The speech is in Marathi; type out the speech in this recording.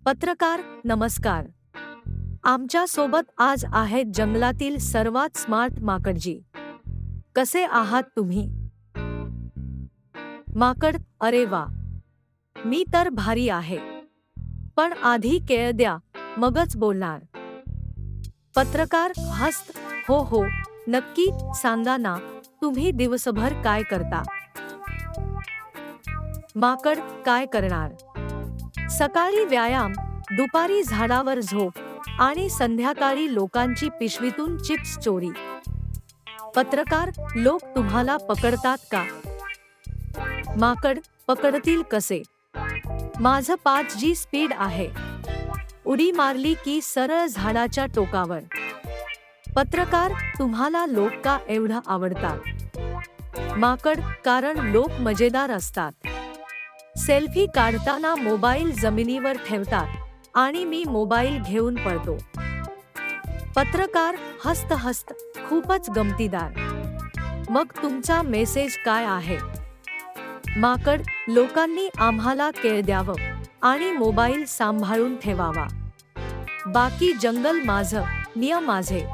पत्रकार नमस्कार. आमच्या सोबत आज आहेत जंगलातील सर्वात स्मार्ट माकडजी. कसे आहात तुम्ही? माकड: अरे वा, मी तर भारी आहे. पण आधी केळ द्या, मगच बोलणार. पत्रकार: हस्त: हो हो, नक्की, सांगा ना, तुम्ही दिवसभर काय करता? माकड: काय करणार? सकाळी व्यायाम, दुपारी झाडावर झोप आणि संध्याकाळी लोकांची पिशवीतून चिप्स चोरी. पत्रकार: लोक तुम्हाला पकडतात का? माकड: पकडतील कसे? माझं 5G स्पीड आहे. उडी मारली की सरळ झाडाच्या टोकावर. पत्रकार: तुम्हाला लोक का एवढं आवडतात? माकड: कारण लोक मजेदार असतात. सेल्फी काढताना मोबाईल जमिनीवर ठेवतात आणि मी मोबाईल घेऊन पळतो. पत्रकार: हस्त हस्त, खूपच गमतीदार. मग तुमचा मेसेज काय आहे? माकड: लोकांनी आम्हाला केळ द्यावं आणि मोबाईल सांभाळून ठेवावा. बाकी जंगल माझं, नियम माझे.